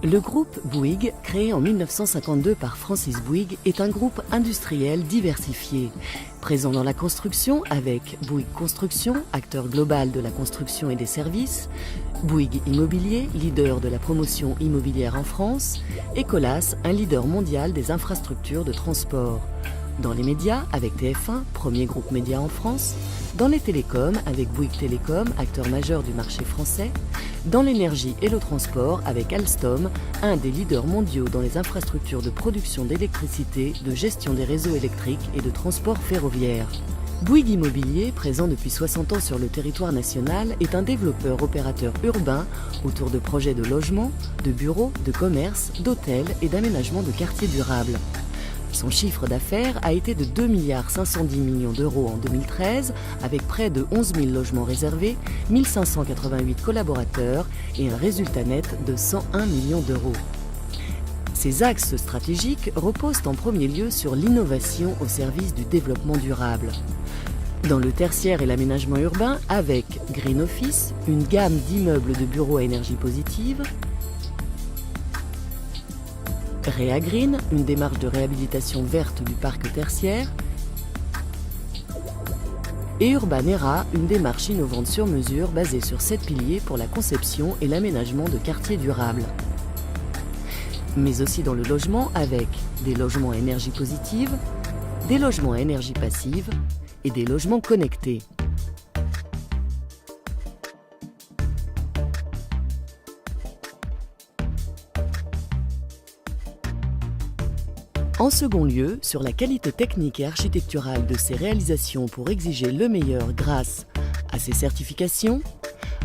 Le groupe Bouygues, créé en 1952 par Francis Bouygues, est un groupe industriel diversifié, présent dans la construction avec Bouygues Construction, acteur global de la construction et des services, Bouygues Immobilier, leader de la promotion immobilière en France, et Colas, un leader mondial des infrastructures de transport. Dans les médias, avec TF1, premier groupe média en France, dans les télécoms, avec Bouygues Télécom, acteur majeur du marché français, dans l'énergie et le transport, avec Alstom, un des leaders mondiaux dans les infrastructures de production d'électricité, de gestion des réseaux électriques et de transport ferroviaire. Bouygues Immobilier, présent depuis 60 ans sur le territoire national, est un développeur-opérateur urbain autour de projets de logement, de bureaux, de commerce, d'hôtels et d'aménagement de quartiers durables. Son chiffre d'affaires a été de 2 510 millions d'euros en 2013, avec près de 11 000 logements réservés, 1 588 collaborateurs et un résultat net de 101 millions d'euros. Ces axes stratégiques reposent en premier lieu sur l'innovation au service du développement durable. Dans le tertiaire et l'aménagement urbain, avec Green Office, une gamme d'immeubles de bureaux à énergie positive, Réagreen, une démarche de réhabilitation verte du parc tertiaire, et Urbanera, une démarche innovante sur mesure basée sur 7 piliers pour la conception et l'aménagement de quartiers durables. Mais aussi dans le logement avec des logements à énergie positive, des logements à énergie passive et des logements connectés. En second lieu, sur la qualité technique et architecturale de ses réalisations pour exiger le meilleur grâce à ses certifications,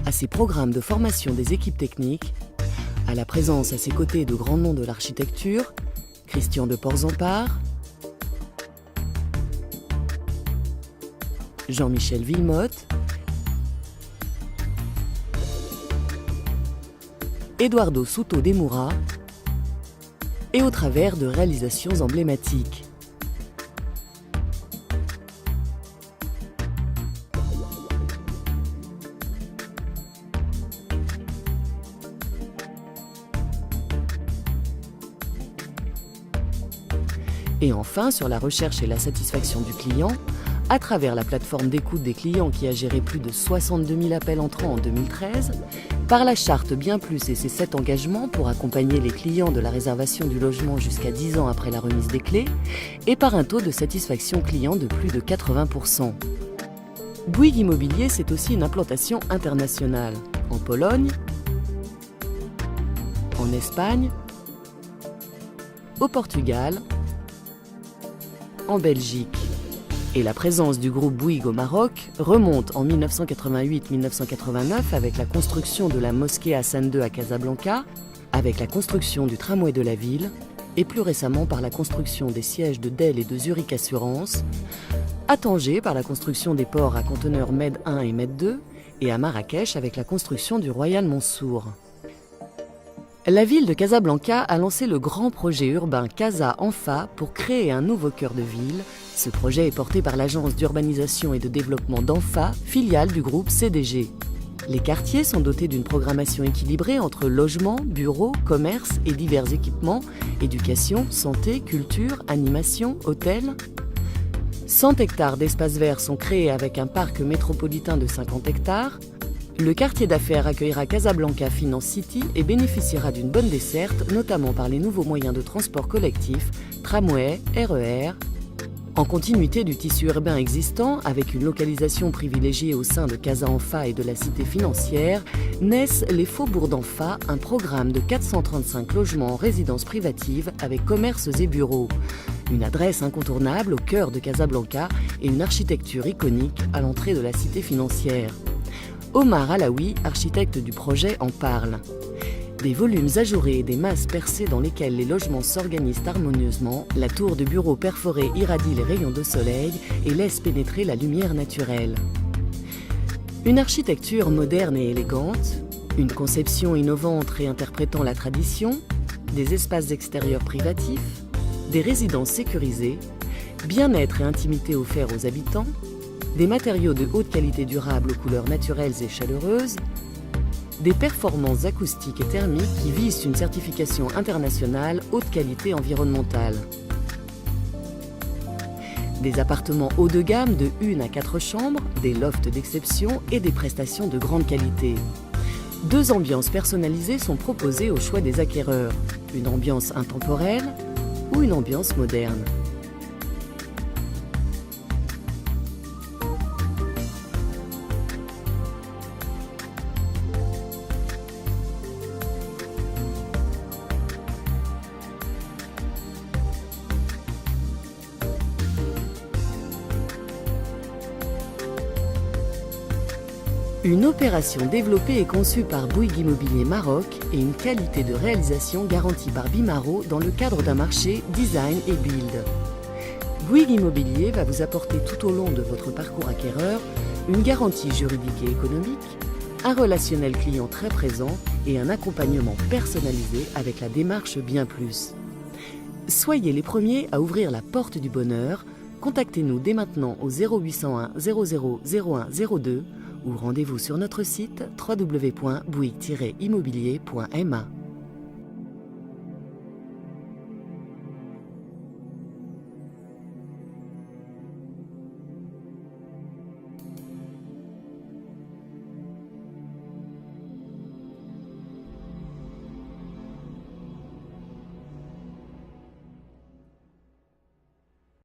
à ses programmes de formation des équipes techniques, à la présence à ses côtés de grands noms de l'architecture, Christian de Porzampar, Jean-Michel Wilmotte, Eduardo Souto de Moura, et au travers de réalisations emblématiques. Et enfin, sur la recherche et la satisfaction du client, à travers la plateforme d'écoute des clients qui a géré plus de 62 000 appels entrants en 2013, par la charte Bien Plus et ses 7 engagements pour accompagner les clients de la réservation du logement jusqu'à 10 ans après la remise des clés, et par un taux de satisfaction client de plus de 80%. Bouygues Immobilier, c'est aussi une implantation internationale, en Pologne, en Espagne, au Portugal, en Belgique. Et la présence du groupe Bouygues au Maroc remonte en 1988-1989 avec la construction de la mosquée Hassan II à Casablanca, avec la construction du tramway de la ville, et plus récemment par la construction des sièges de Dell et de Zurich Assurance, à Tanger par la construction des ports à conteneurs Med 1 et Med 2, et à Marrakech avec la construction du Royal Mansour. La ville de Casablanca a lancé le grand projet urbain Casa Anfa pour créer un nouveau cœur de ville. Ce projet est porté par l'agence d'urbanisation et de développement d'Anfa, filiale du groupe CDG. Les quartiers sont dotés d'une programmation équilibrée entre logements, bureaux, commerces et divers équipements, éducation, santé, culture, animation, hôtels. 100 hectares d'espaces verts sont créés avec un parc métropolitain de 50 hectares. Le quartier d'affaires accueillera Casablanca Finance City et bénéficiera d'une bonne desserte, notamment par les nouveaux moyens de transport collectif, tramway, RER. En continuité du tissu urbain existant, avec une localisation privilégiée au sein de Casa Anfa et de la cité financière, naissent les Faubourgs d'Anfa, un programme de 435 logements en résidence privative avec commerces et bureaux. Une adresse incontournable au cœur de Casablanca et une architecture iconique à l'entrée de la cité financière. Omar Alaoui, architecte du projet, en parle. Des volumes ajourés et des masses percées dans lesquelles les logements s'organisent harmonieusement, la tour de bureau perforée irradie les rayons de soleil et laisse pénétrer la lumière naturelle. Une architecture moderne et élégante, une conception innovante réinterprétant la tradition, des espaces extérieurs privatifs, des résidences sécurisées, bien-être et intimité offerts aux habitants, des matériaux de haute qualité durable aux couleurs naturelles et chaleureuses, des performances acoustiques et thermiques qui visent une certification internationale haute qualité environnementale. Des appartements haut de gamme de 1 à 4 chambres, des lofts d'exception et des prestations de grande qualité. 2 ambiances personnalisées sont proposées au choix des acquéreurs, une ambiance intemporelle ou une ambiance moderne. Une opération développée et conçue par Bouygues Immobilier Maroc et une qualité de réalisation garantie par Bimaro dans le cadre d'un marché design et build. Bouygues Immobilier va vous apporter tout au long de votre parcours acquéreur une garantie juridique et économique, un relationnel client très présent et un accompagnement personnalisé avec la démarche Bien Plus. Soyez les premiers à ouvrir la porte du bonheur. Contactez-nous dès maintenant au 0801 00 01 02 ou rendez-vous sur notre site www.bouygues-immobilier.ma.